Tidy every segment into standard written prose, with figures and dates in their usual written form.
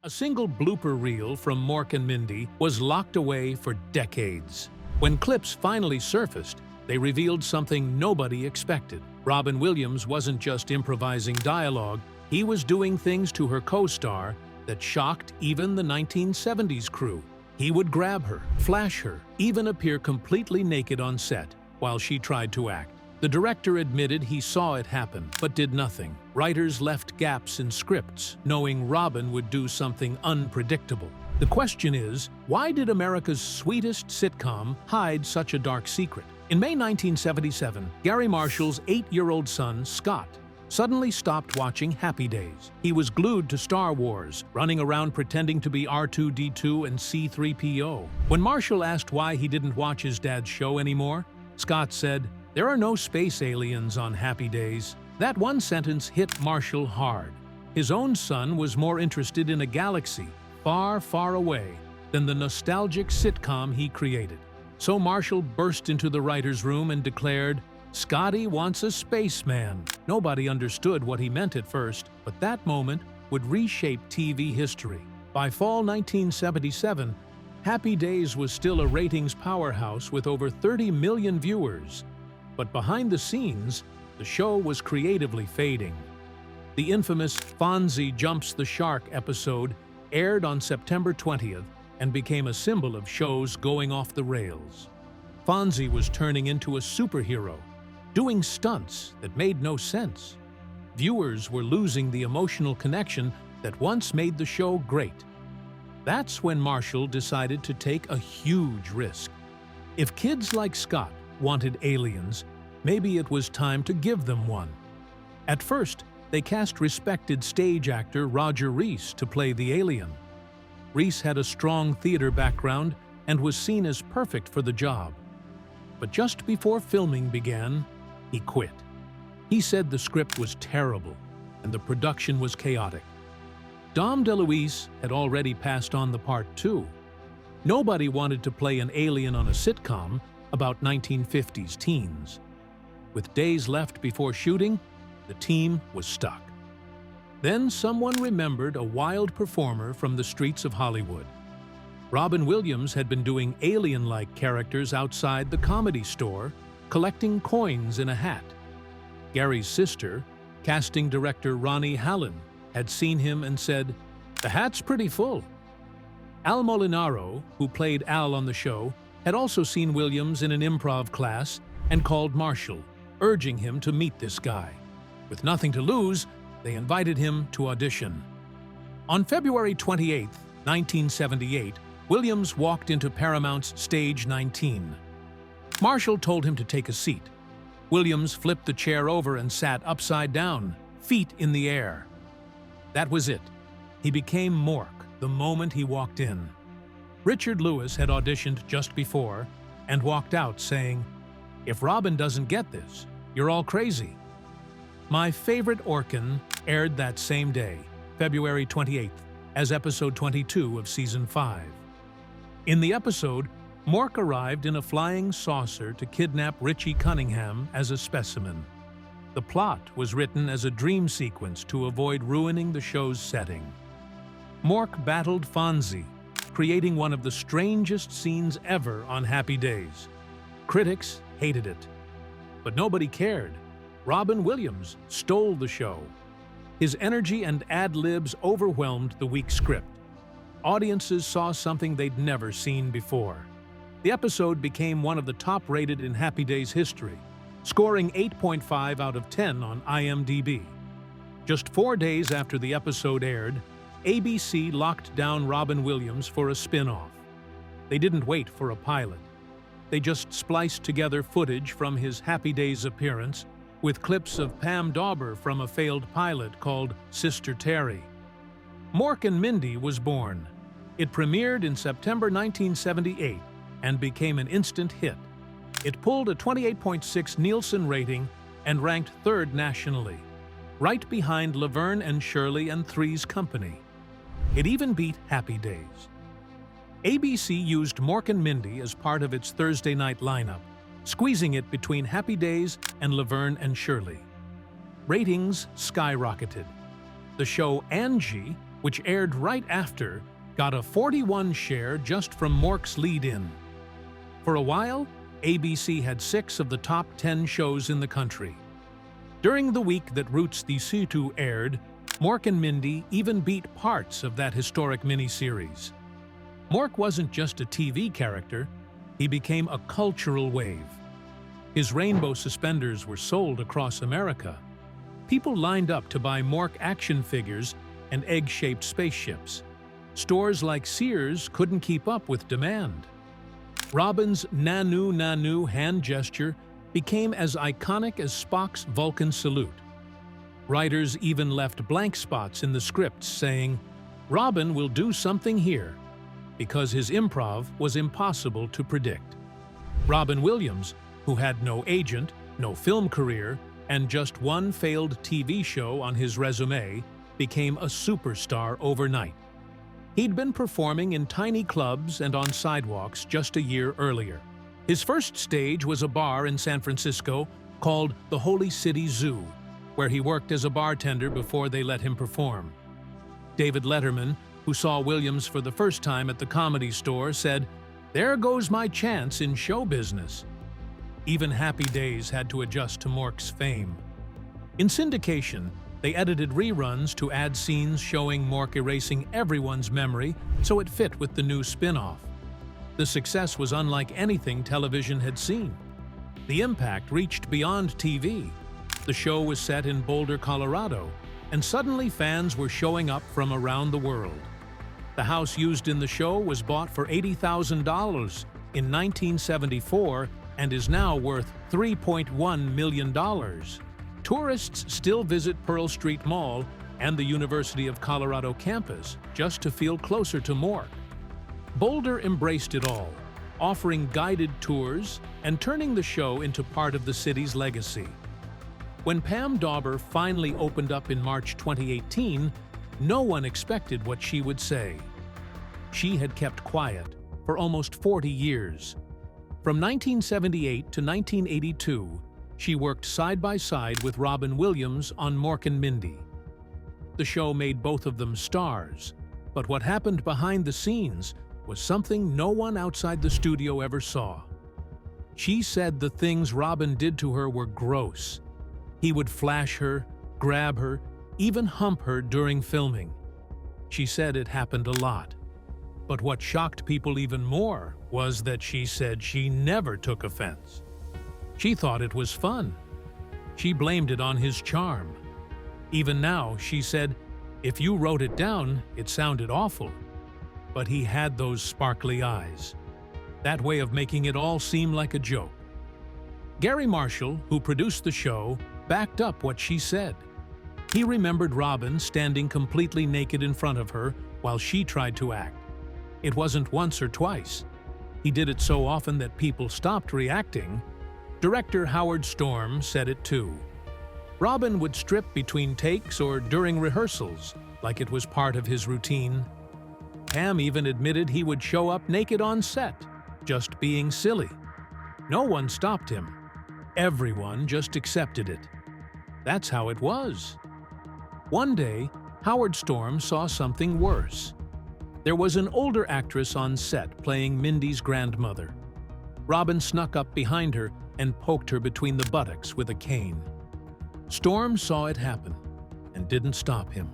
A single blooper reel from Mork and Mindy was locked away for decades. When clips finally surfaced, they revealed something nobody expected. Robin Williams wasn't just improvising dialogue, he was doing things to her co-star that shocked even the 1970s crew. He would grab her, flash her, even appear completely naked on set while she tried to act. The director admitted he saw it happen, but did nothing. Writers left gaps in scripts, knowing Robin would do something unpredictable. The question is, why did America's sweetest sitcom hide such a dark secret? In May 1977, Gary Marshall's 8-year-old son, Scott, suddenly stopped watching Happy Days. He was glued to Star Wars, running around pretending to be R2-D2 and C-3PO. When Marshall asked why he didn't watch his dad's show anymore, Scott said, "There are no space aliens on Happy Days." That one sentence hit Marshall hard. His own son was more interested in a galaxy far, far away than the nostalgic sitcom he created. So Marshall burst into the writer's room and declared, "Scotty wants a spaceman." Nobody understood what he meant at first, but that moment would reshape TV history. By fall 1977, Happy Days was still a ratings powerhouse with over 30 million viewers. But behind the scenes, the show was creatively fading. The infamous Fonzie Jumps the Shark episode aired on September 20th and became a symbol of shows going off the rails. Fonzie was turning into a superhero, doing stunts that made no sense. Viewers were losing the emotional connection that once made the show great. That's when Marshall decided to take a huge risk. If kids like Scott wanted aliens, maybe it was time to give them one. At first, they cast respected stage actor Roger Rees to play the alien. Rees had a strong theater background and was seen as perfect for the job. But just before filming began, he quit. He said the script was terrible and the production was chaotic. Dom DeLuise had already passed on the part too. Nobody wanted to play an alien on a sitcom about 1950s teens. With days left before shooting, the team was stuck. Then someone remembered a wild performer from the streets of Hollywood. Robin Williams had been doing alien-like characters outside the Comedy Store, collecting coins in a hat. Gary's sister, casting director Ronnie Hallen, had seen him and said, "The hat's pretty full." Al Molinaro, who played Al on the show, had also seen Williams in an improv class and called Marshall, urging him to meet this guy. With nothing to lose, they invited him to audition. On February 28, 1978, Williams walked into Paramount's Stage 19. Marshall told him to take a seat. Williams flipped the chair over and sat upside down, feet in the air. That was it. He became Mork the moment he walked in. Richard Lewis had auditioned just before and walked out saying, "If Robin doesn't get this, you're all crazy." My Favorite Orkin aired that same day, February 28th, as episode 22 of season 5. In the episode, Mork arrived in a flying saucer to kidnap Richie Cunningham as a specimen. The plot was written as a dream sequence to avoid ruining the show's setting. Mork battled Fonzie, creating one of the strangest scenes ever on Happy Days. Critics hated it, but nobody cared. Robin Williams stole the show. His energy and ad-libs overwhelmed the weak script. Audiences saw something they'd never seen before. The episode became one of the top-rated in Happy Days history, scoring 8.5 out of 10 on IMDb. Just 4 days after the episode aired, ABC locked down Robin Williams for a spin-off. They didn't wait for a pilot. They just spliced together footage from his Happy Days appearance with clips of Pam Dauber from a failed pilot called Sister Terry. Mork and Mindy was born. It premiered in September 1978 and became an instant hit. It pulled a 28.6 Nielsen rating and ranked 3rd nationally, right behind Laverne and Shirley and Three's Company. It even beat Happy Days. ABC used Mork and Mindy as part of its Thursday night lineup, squeezing it between Happy Days and Laverne and Shirley. Ratings skyrocketed. The show Angie which aired right after, got a 41 share just from Mork's lead-in. For a while, ABC had 6 of the top 10 shows in the country. During the week that Roots the Situ aired, Mork and Mindy even beat parts of that historic miniseries. Mork wasn't just a TV character, he became a cultural wave. His rainbow suspenders were sold across America. People lined up to buy Mork action figures and egg-shaped spaceships. Stores like Sears couldn't keep up with demand. Robin's Nanu Nanu hand gesture became as iconic as Spock's Vulcan salute. Writers even left blank spots in the scripts saying, "Robin will do something here," because his improv was impossible to predict. Robin Williams, who had no agent, no film career, and just one failed TV show on his resume, became a superstar overnight. He'd been performing in tiny clubs and on sidewalks just a year earlier. His first stage was a bar in San Francisco called the Holy City Zoo, where he worked as a bartender before they let him perform. David Letterman, who saw Williams for the first time at the Comedy Store, said, "There goes my chance in show business." Even Happy Days had to adjust to Mork's fame. In syndication, they edited reruns to add scenes showing Mork erasing everyone's memory so it fit with the new spin-off. The success was unlike anything television had seen. The impact reached beyond TV. The show was set in Boulder, Colorado, and suddenly fans were showing up from around the world. The house used in the show was bought for $80,000 in 1974 and is now worth $3.1 million. Tourists still visit Pearl Street Mall and the University of Colorado campus just to feel closer to Mork. Boulder embraced it all, offering guided tours and turning the show into part of the city's legacy. When Pam Dauber finally opened up in March 2018, no one expected what she would say. She had kept quiet for almost 40 years. From 1978 to 1982, she worked side by side with Robin Williams on Mork and Mindy. The show made both of them stars, but what happened behind the scenes was something no one outside the studio ever saw. She said the things Robin did to her were gross. He would flash her, grab her, even hump her during filming. She said it happened a lot. But what shocked people even more was that she said she never took offense. She thought it was fun. She blamed it on his charm. Even now, she said, if you wrote it down, it sounded awful. But he had those sparkly eyes. That way of making it all seem like a joke. Gary Marshall, who produced the show, backed up what she said. He remembered Robin standing completely naked in front of her while she tried to act. It wasn't once or twice. He did it so often that people stopped reacting. Director Howard Storm said it too. Robin would strip between takes or during rehearsals, like it was part of his routine. Pam even admitted he would show up naked on set, just being silly. No one stopped him. Everyone just accepted it. That's how it was. One day, Howard Storm saw something worse. There was an older actress on set playing Mindy's grandmother. Robin snuck up behind her and poked her between the buttocks with a cane. Storm saw it happen and didn't stop him.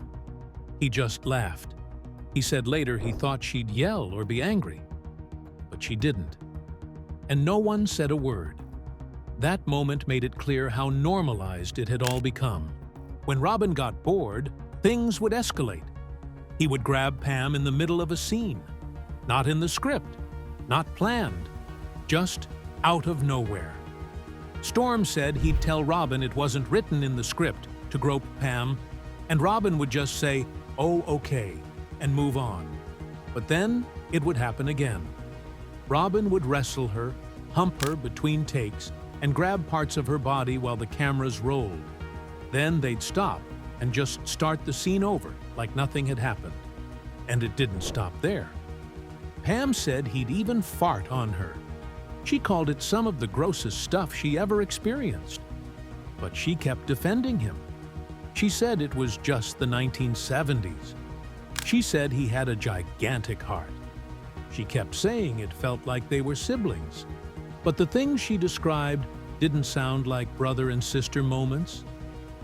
He just laughed. He said later he thought she'd yell or be angry, but she didn't. And no one said a word. That moment made it clear how normalized it had all become. When Robin got bored, things would escalate. He would grab Pam in the middle of a scene. Not in the script, not planned, just out of nowhere. Storm said he'd tell Robin it wasn't written in the script to grope Pam, and Robin would just say, "Oh, okay," and move on. But then it would happen again. Robin would wrestle her, hump her between takes, and grab parts of her body while the cameras rolled. Then they'd stop and just start the scene over like nothing had happened. And it didn't stop there. Pam said he'd even fart on her. She called it some of the grossest stuff she ever experienced. But she kept defending him. She said it was just the 1970s. She said he had a gigantic heart. She kept saying it felt like they were siblings. But the things she described didn't sound like brother and sister moments.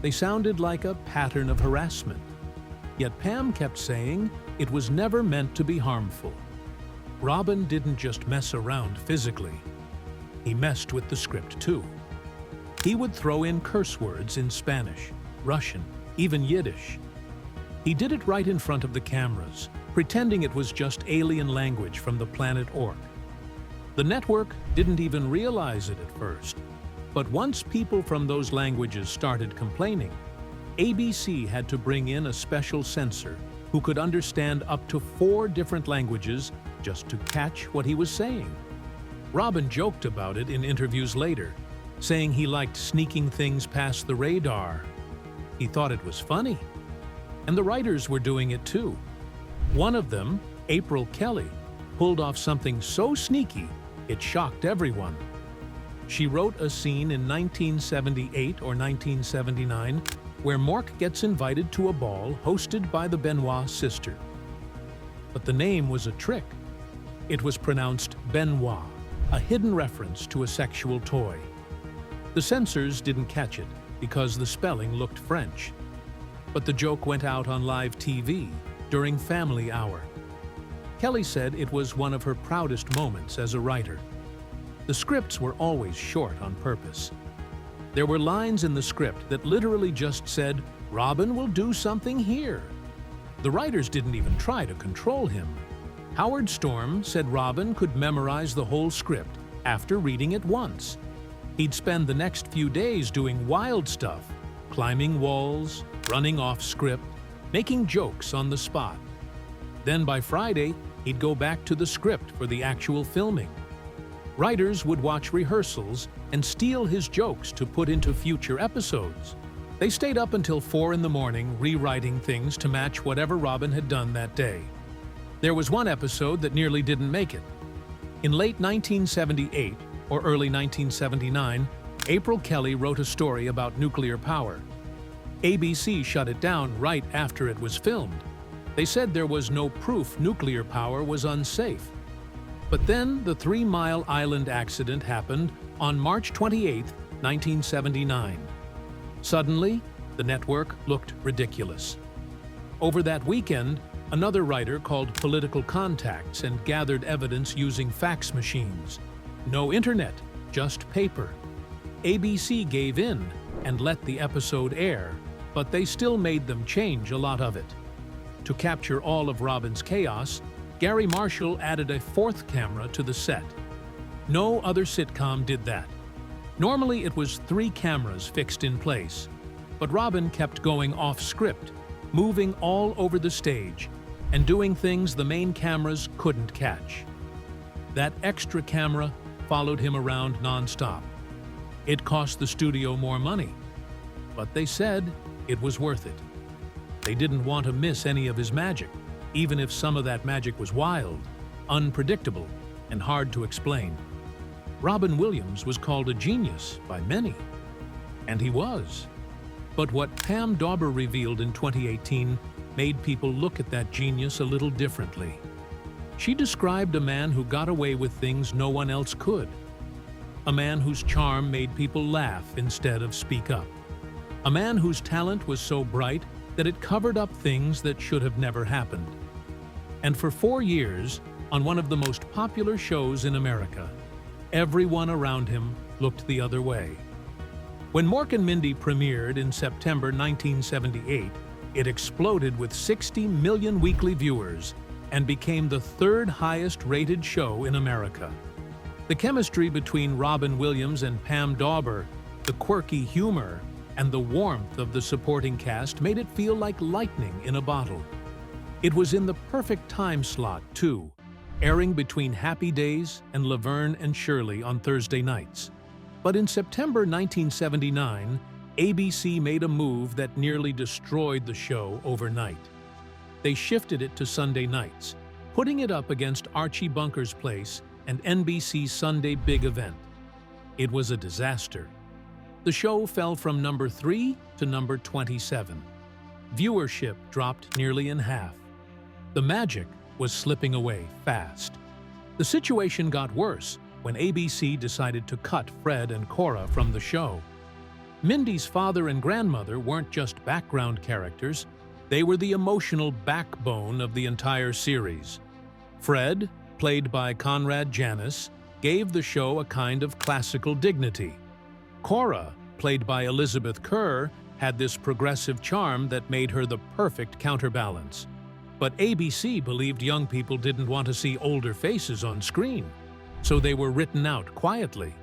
They sounded like a pattern of harassment. Yet Pam kept saying it was never meant to be harmful. Robin didn't just mess around physically. He messed with the script too. He would throw in curse words in Spanish, Russian, even Yiddish. He did it right in front of the cameras, pretending it was just alien language from the planet Orc. The network didn't even realize it at first. But once people from those languages started complaining, ABC had to bring in a special censor who could understand up to 4 different languages just to catch what he was saying. Robin joked about it in interviews later, saying he liked sneaking things past the radar. He thought it was funny. And the writers were doing it too. One of them, April Kelly, pulled off something so sneaky it shocked everyone. She wrote a scene in 1978 or 1979 where Mork gets invited to a ball hosted by the Benoit sister. But the name was a trick. It was pronounced Benoit, a hidden reference to a sexual toy. The censors didn't catch it because the spelling looked French. But the joke went out on live TV during Family Hour. Kelly said it was one of her proudest moments as a writer. The scripts were always short on purpose. There were lines in the script that literally just said, "Robin will do something here." The writers didn't even try to control him. Howard Storm said Robin could memorize the whole script after reading it once. He'd spend the next few days doing wild stuff, climbing walls, running off script, making jokes on the spot. Then by Friday, he'd go back to the script for the actual filming. Writers would watch rehearsals and steal his jokes to put into future episodes. They stayed up until 4 in the morning rewriting things to match whatever Robin had done that day. There was one episode that nearly didn't make it. In late 1978 or early 1979, April Kelly wrote a story about nuclear power. ABC shut it down right after it was filmed. They said there was no proof nuclear power was unsafe. But then the 3 Mile Island accident happened on March 28, 1979. Suddenly, the network looked ridiculous. Over that weekend, another writer called political contacts and gathered evidence using fax machines. No internet, just paper. ABC gave in and let the episode air, but they still made them change a lot of it. To capture all of Robin's chaos, Gary Marshall added a 4th camera to the set. No other sitcom did that. Normally it was 3 cameras fixed in place, but Robin kept going off script, moving all over the stage, and doing things the main cameras couldn't catch. That extra camera followed him around nonstop. It cost the studio more money, but they said it was worth it. They didn't want to miss any of his magic, even if some of that magic was wild, unpredictable, and hard to explain. Robin Williams was called a genius by many, and he was. But what Pam Dawber revealed in 2018 made people look at that genius a little differently. She described a man who got away with things no one else could. A man whose charm made people laugh instead of speak up. A man whose talent was so bright that it covered up things that should have never happened. And for 4 years, on one of the most popular shows in America, everyone around him looked the other way. When Mork and Mindy premiered in September 1978, it exploded with 60 million weekly viewers and became the 3rd highest-rated show in America. The chemistry between Robin Williams and Pam Dawber, the quirky humor, and the warmth of the supporting cast made it feel like lightning in a bottle. It was in the perfect time slot, too, airing between Happy Days and Laverne and Shirley on Thursday nights. But in September 1979, ABC made a move that nearly destroyed the show overnight. They shifted it to Sunday nights, putting it up against Archie Bunker's Place and NBC's Sunday Big Event. It was a disaster. The show fell from number 3 to number 27. Viewership dropped nearly in half. The magic was slipping away fast. The situation got worse when ABC decided to cut Fred and Cora from the show. Mindy's father and grandmother weren't just background characters, they were the emotional backbone of the entire series. Fred, played by Conrad Janis, gave the show a kind of classical dignity. Cora, played by Elizabeth Kerr, had this progressive charm that made her the perfect counterbalance. But ABC believed young people didn't want to see older faces on screen, so they were written out quietly.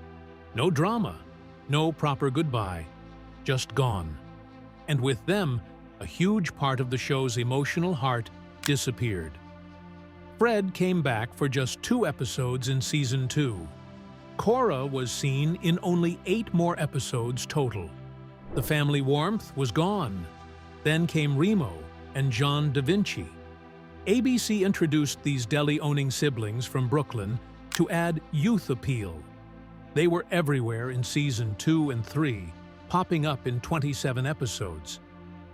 No drama, no proper goodbye, just gone. And with them, a huge part of the show's emotional heart disappeared. Fred came back for just 2 episodes in Season 2. Cora was seen in only 8 more episodes total. The family warmth was gone. Then came Remo and John Da Vinci. ABC introduced these deli-owning siblings from Brooklyn to add youth appeal. They were everywhere in Season 2 and 3, popping up in 27 episodes.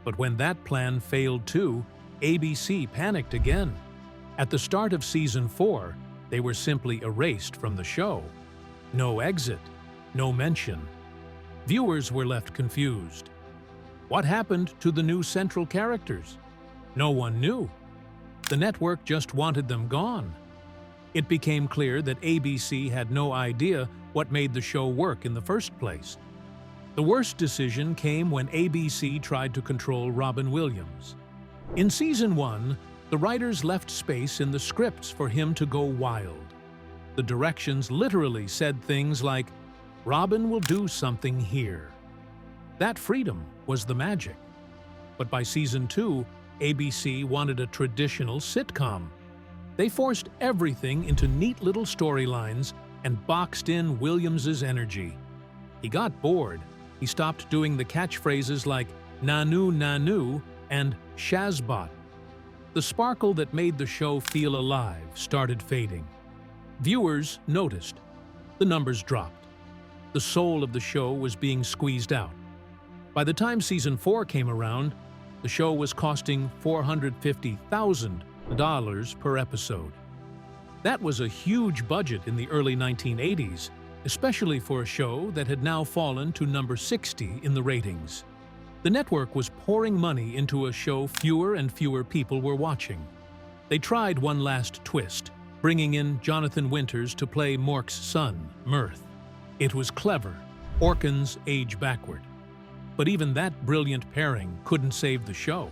But when that plan failed too, ABC panicked again. At the start of Season 4, they were simply erased from the show. No exit, no mention. Viewers were left confused. What happened to the new central characters? No one knew. The network just wanted them gone. It became clear that ABC had no idea what made the show work in the first place. The worst decision came when ABC tried to control Robin Williams. In Season 1, the writers left space in the scripts for him to go wild. The directions literally said things like, "Robin will do something here." That freedom was the magic. But by Season 2, ABC wanted a traditional sitcom. They forced everything into neat little storylines and boxed in Williams's energy. He got bored. He stopped doing the catchphrases like "Nanu Nanu" and "Shazbot." The sparkle that made the show feel alive started fading. Viewers noticed. The numbers dropped. The soul of the show was being squeezed out. By the time Season 4 came around, the show was costing $450,000 per episode. That was a huge budget in the early 1980s, especially for a show that had now fallen to number 60 in the ratings. The network was pouring money into a show fewer and fewer people were watching. They tried one last twist, bringing in Jonathan Winters to play Mork's son, Mirth. It was clever, Orkin's age backward. But even that brilliant pairing couldn't save the show.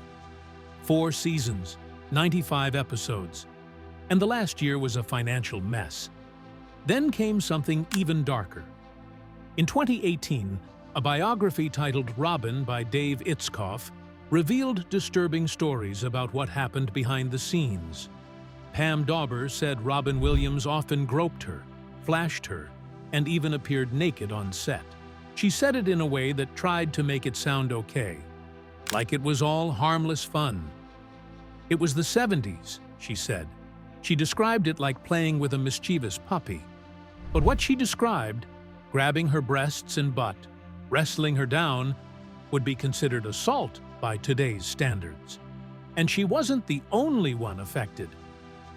4 seasons, 95 episodes, and the last year was a financial mess. Then came something even darker. In 2018, a biography titled Robin by Dave Itzkoff revealed disturbing stories about what happened behind the scenes. Pam Dauber said Robin Williams often groped her, flashed her, and even appeared naked on set. She said it in a way that tried to make it sound okay, like it was all harmless fun. It was the 70s, she said. She described it like playing with a mischievous puppy. But what she described, grabbing her breasts and butt, wrestling her down, would be considered assault by today's standards. And she wasn't the only one affected.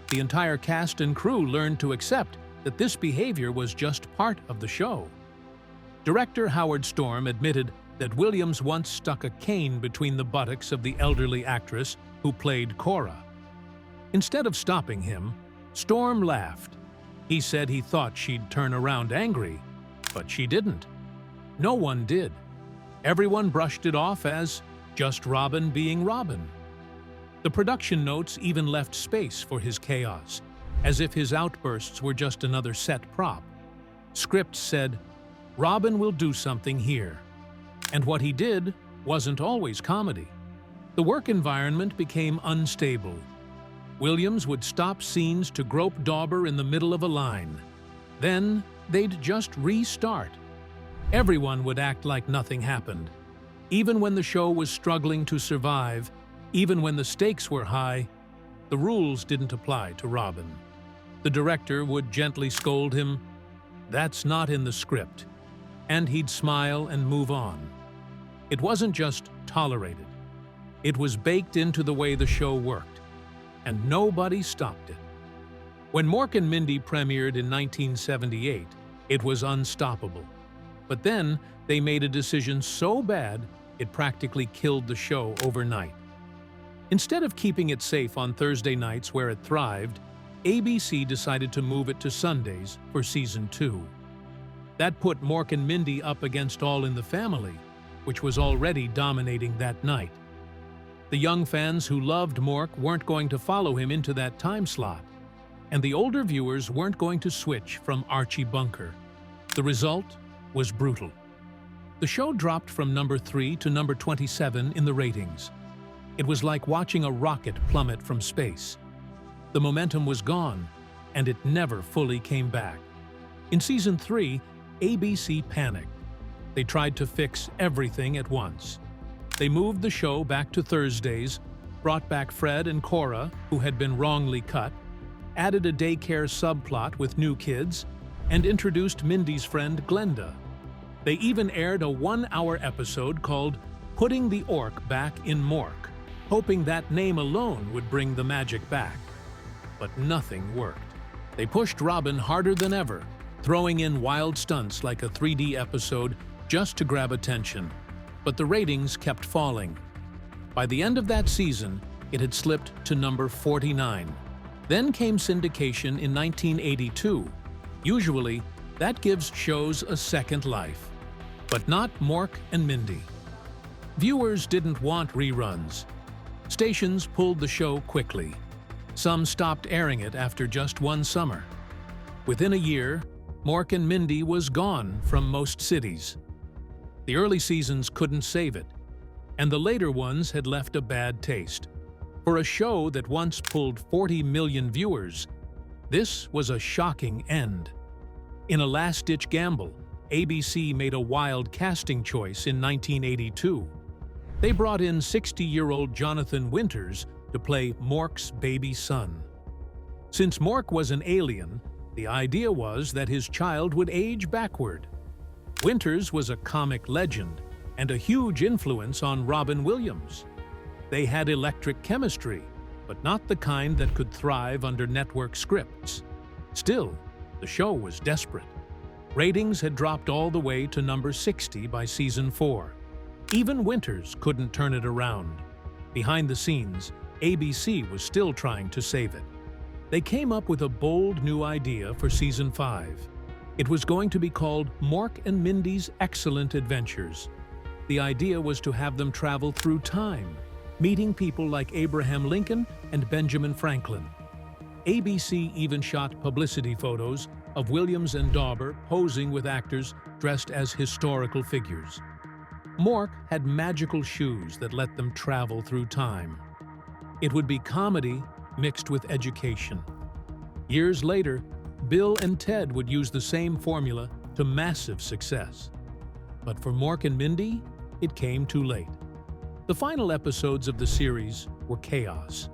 The entire cast and crew learned to accept that this behavior was just part of the show. Director Howard Storm admitted that Williams once stuck a cane between the buttocks of the elderly actress who played Cora. Instead of stopping him, Storm laughed. He said he thought she'd turn around angry, but she didn't. No one did. Everyone brushed it off as just Robin being Robin. The production notes even left space for his chaos, as if his outbursts were just another set prop. Scripts said, "Robin will do something here." And what he did wasn't always comedy. The work environment became unstable. Williams would stop scenes to grope Dauber in the middle of a line. Then they'd just restart. Everyone would act like nothing happened. Even when the show was struggling to survive, even when the stakes were high, the rules didn't apply to Robin. The director would gently scold him, "That's not in the script," and he'd smile and move on. It wasn't just tolerated. It was baked into the way the show worked. and nobody stopped it. When Mork and Mindy premiered in 1978, it was unstoppable. But then, they made a decision so bad, it practically killed the show overnight. Instead of keeping it safe on Thursday nights where it thrived, ABC decided to move it to Sundays for Season 2. That put Mork and Mindy up against All in the Family, which was already dominating that night. The young fans who loved Mork weren't going to follow him into that time slot, and the older viewers weren't going to switch from Archie Bunker. The result was brutal. The show dropped from number 3 to number 27 in the ratings. It was like watching a rocket plummet from space. The momentum was gone, and it never fully came back. In Season 3, ABC panicked. They tried to fix everything at once. They moved the show back to Thursdays, brought back Fred and Cora, who had been wrongly cut, added a daycare subplot with new kids, and introduced Mindy's friend Glenda. They even aired a 1-hour episode called Putting the Orc Back in Mork, hoping that name alone would bring the magic back. But nothing worked. They pushed Robin harder than ever, throwing in wild stunts like a 3D episode just to grab attention. But the ratings kept falling. By the end of that season, it had slipped to number 49. Then came syndication in 1982. Usually, that gives shows a second life. But not Mork and Mindy. Viewers didn't want reruns. Stations pulled the show quickly. Some stopped airing it after just one summer. Within a year, Mork and Mindy was gone from most cities. The early seasons couldn't save it, and the later ones had left a bad taste. For a show that once pulled 40 million viewers, this was a shocking end. In a last-ditch gamble, ABC made a wild casting choice in 1982. They brought in 60-year-old Jonathan Winters to play Mork's baby son. Since Mork was an alien, the idea was that his child would age backward. Winters was a comic legend and a huge influence on Robin Williams. They had electric chemistry, but not the kind that could thrive under network scripts. Still, the show was desperate. Ratings had dropped all the way to number 60 by Season 4. Even Winters couldn't turn it around. Behind the scenes, ABC was still trying to save it. They came up with a bold new idea for Season 5. It was going to be called Mork and Mindy's Excellent Adventures. The idea was to have them travel through time, meeting people like Abraham Lincoln and Benjamin Franklin. ABC even shot publicity photos of Williams and Dauber posing with actors dressed as historical figures. Mork had magical shoes that let them travel through time. It would be comedy mixed with education. Years later, Bill and Ted would use the same formula to massive success. But for Mork and Mindy, it came too late. The final episodes of the series were chaos.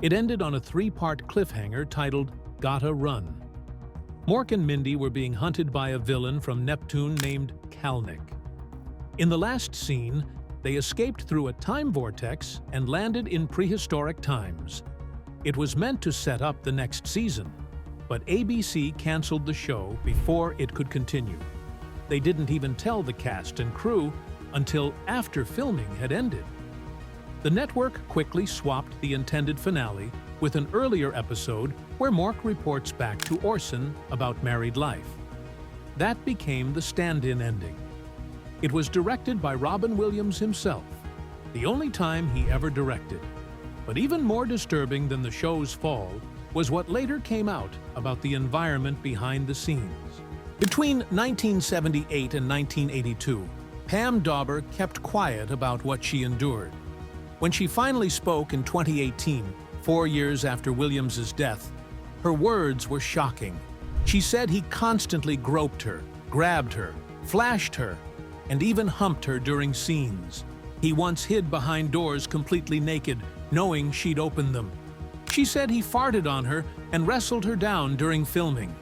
It ended on a 3-part cliffhanger titled Gotta Run. Mork and Mindy were being hunted by a villain from Neptune named Kalnick. In the last scene, they escaped through a time vortex and landed in prehistoric times. It was meant to set up the next season, but ABC canceled the show before it could continue. They didn't even tell the cast and crew until after filming had ended. The network quickly swapped the intended finale with an earlier episode where Mork reports back to Orson about married life. That became the stand-in ending. It was directed by Robin Williams himself, the only time he ever directed. But even more disturbing than the show's fall was what later came out about the environment behind the scenes. Between 1978 and 1982, Pam Dauber kept quiet about what she endured. When she finally spoke in 2018, 4 years after Williams's death, her words were shocking. She said he constantly groped her, grabbed her, flashed her, and even humped her during scenes. He once hid behind doors completely naked, knowing she'd open them. She said he farted on her and wrestled her down during filming.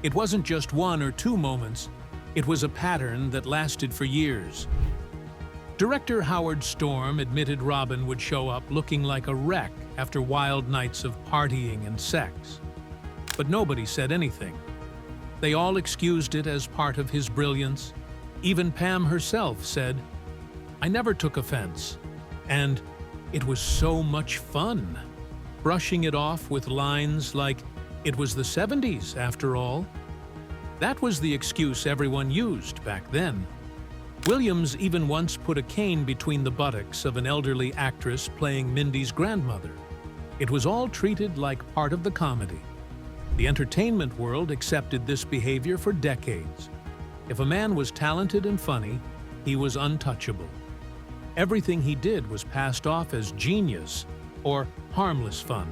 It wasn't just 1 or 2 moments, it was a pattern that lasted for years. Director Howard Storm admitted Robin would show up looking like a wreck after wild nights of partying and sex. But nobody said anything. They all excused it as part of his brilliance. Even Pam herself said, "I never took offense," and "it was so much fun," brushing it off with lines like, "It was the 70s, after all." That was the excuse everyone used back then. Williams even once put a cane between the buttocks of an elderly actress playing Mindy's grandmother. It was all treated like part of the comedy. The entertainment world accepted this behavior for decades. If a man was talented and funny, he was untouchable. Everything he did was passed off as genius or harmless fun.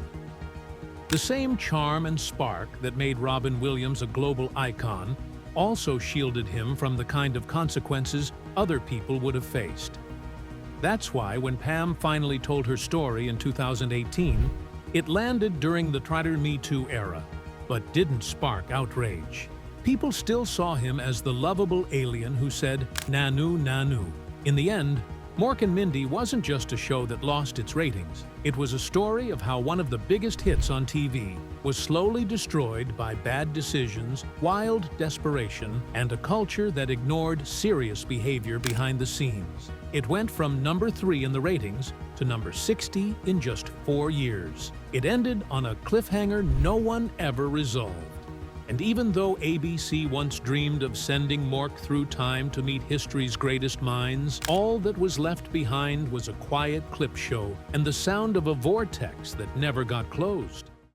The same charm and spark that made Robin Williams a global icon also shielded him from the kind of consequences other people would have faced. That's why when Pam finally told her story in 2018, it landed during the Twitter Me Too era, but didn't spark outrage. People still saw him as the lovable alien who said, "Nanu, nanu." In the end, Mork and Mindy wasn't just a show that lost its ratings. It was a story of how one of the biggest hits on TV was slowly destroyed by bad decisions, wild desperation, and a culture that ignored serious behavior behind the scenes. It went from number 3 in the ratings to number 60 in just 4 years. It ended on a cliffhanger no one ever resolved. And even though ABC once dreamed of sending Mork through time to meet history's greatest minds, all that was left behind was a quiet clip show and the sound of a vortex that never got closed.